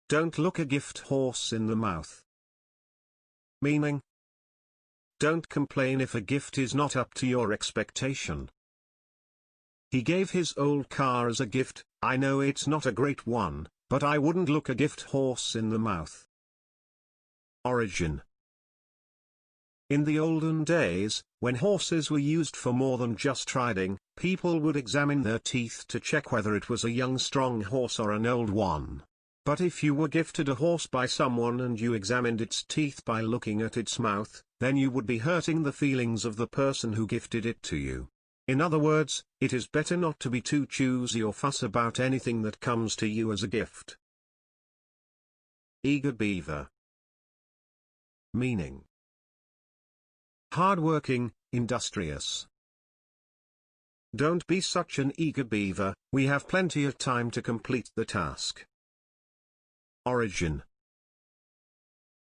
Don't look a gift horse in the mouth. Meaning, don't complain if a gift is not up to your expectation. He gave his old car as a gift. I know it's not a great one, but I wouldn't look a gift horse in the mouth. Origin. In the olden days, when horses were used for more than just riding, people would examine their teeth to check whether it was a young strong horse or an old one. But if you were gifted a horse by someone and you examined its teeth by looking at its mouth, then you would be hurting the feelings of the person who gifted it to you. In other words, it is better not to be too choosy or fuss about anything that comes to you as a gift. Eager beaver. Meaning, hardworking, industrious. Don't be such an eager beaver, we have plenty of time to complete the task. Origin.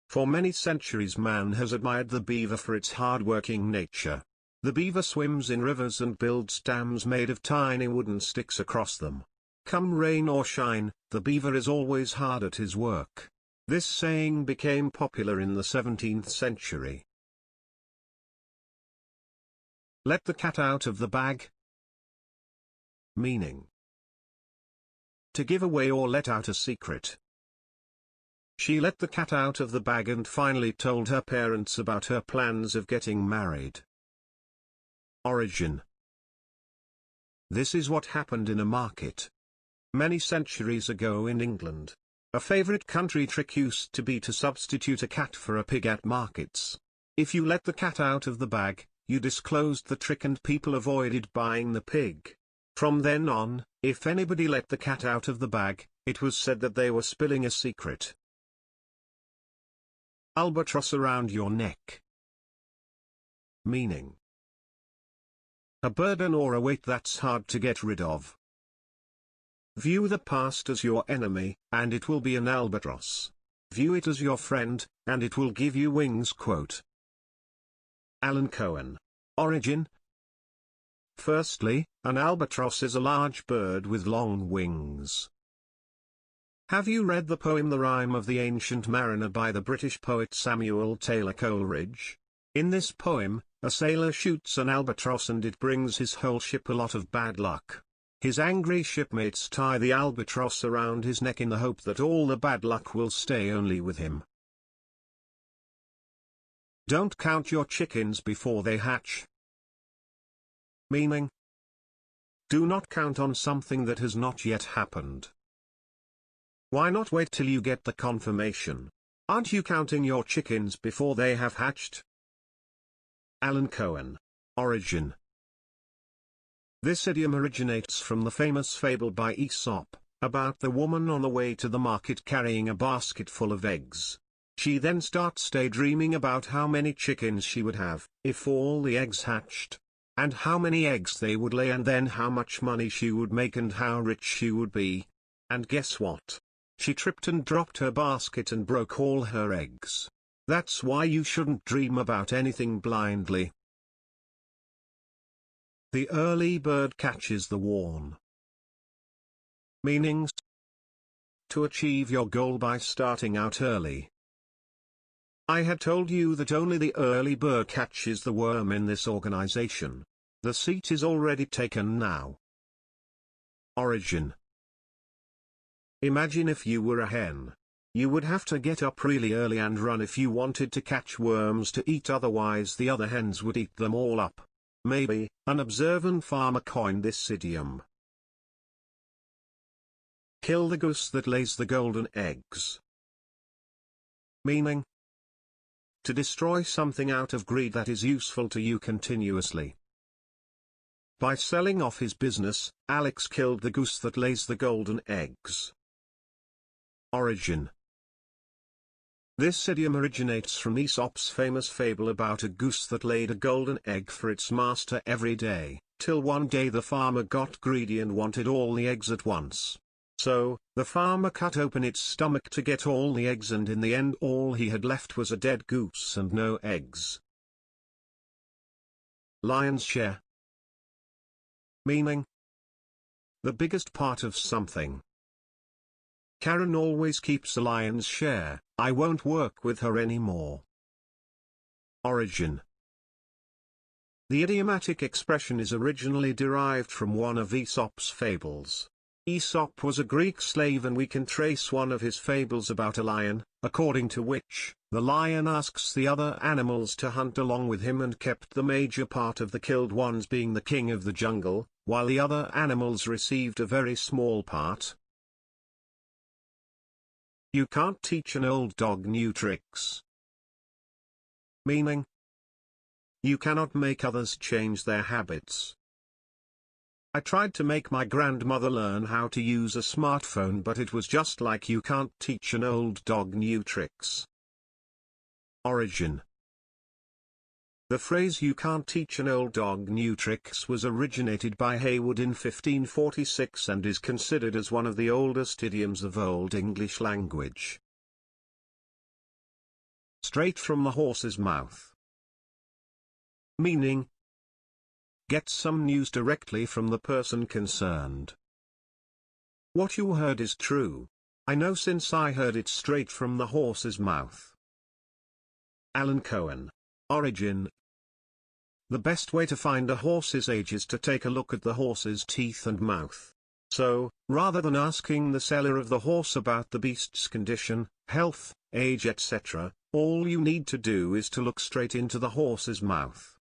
For many centuries man has admired the beaver for its hard-working nature. The beaver swims in rivers and builds dams made of tiny wooden sticks across them. Come rain or shine, the beaver is always hard at his work. This saying became popular in the 17th century. Let the cat out of the bag. Meaning, to give away or let out a secret. She let the cat out of the bag and finally told her parents about her plans of getting married. Origin. This is what happened in a market. Many centuries ago in England, a favorite country trick used to be to substitute a cat for a pig at markets. If you let the cat out of the bag, you disclosed the trick and people avoided buying the pig. From then on, if anybody let the cat out of the bag, it was said that they were spilling a secret. Albatross around your neck. Meaning, a burden or a weight that's hard to get rid of. View the past as your enemy, and it will be an albatross. View it as your friend, and it will give you wings. Quote. Alan Cohen. Origin. Firstly, an albatross is a large bird with long wings. Have you read the poem The Rime of the Ancient Mariner by the British poet Samuel Taylor Coleridge? In this poem, a sailor shoots an albatross and it brings his whole ship a lot of bad luck. His angry shipmates tie the albatross around his neck in the hope that all the bad luck will stay only with him. Don't count your chickens before they hatch. Meaning, do not count on something that has not yet happened. Why not wait till you get the confirmation? Aren't you counting your chickens before they have hatched? Alan Cohen. Origin. This idiom originates from the famous fable by Aesop, about the woman on the way to the market carrying a basket full of eggs. She then starts daydreaming about how many chickens she would have, if all the eggs hatched, and how many eggs they would lay, and then how much money she would make and how rich she would be. And guess what? She tripped and dropped her basket and broke all her eggs. That's why you shouldn't dream about anything blindly. The early bird catches the worm. Meanings: to achieve your goal by starting out early. I had told you that only the early bird catches the worm in this organization. The seat is already taken now. Origin. Imagine if you were a hen. You would have to get up really early and run if you wanted to catch worms to eat, otherwise the other hens would eat them all up. Maybe an observant farmer coined this idiom. Kill the goose that lays the golden eggs. Meaning, to destroy something out of greed that is useful to you continuously. By selling off his business, Alex killed the goose that lays the golden eggs. Origin. This idiom originates from Aesop's famous fable about a goose that laid a golden egg for its master every day, till one day the farmer got greedy and wanted all the eggs at once. So, the farmer cut open its stomach to get all the eggs, and in the end all he had left was a dead goose and no eggs. Lion's share. Meaning, the biggest part of something. Karen always keeps the lion's share, I won't work with her anymore. Origin. The idiomatic expression is originally derived from one of Aesop's fables. Aesop was a Greek slave, and we can trace one of his fables about a lion, according to which, the lion asks the other animals to hunt along with him and kept the major part of the killed ones, being the king of the jungle, while the other animals received a very small part. You can't teach an old dog new tricks. Meaning, you cannot make others change their habits. I tried to make my grandmother learn how to use a smartphone, but it was just like you can't teach an old dog new tricks. Origin. The phrase "you can't teach an old dog new tricks" was originated by Haywood in 1546 and is considered as one of the oldest idioms of Old English language. Straight from the horse's mouth. Meaning, get some news directly from the person concerned. What you heard is true. I know, since I heard it straight from the horse's mouth. Alan Cohen. Origin. The best way to find a horse's age is to take a look at the horse's teeth and mouth. So, rather than asking the seller of the horse about the beast's condition, health, age, etc., all you need to do is to look straight into the horse's mouth.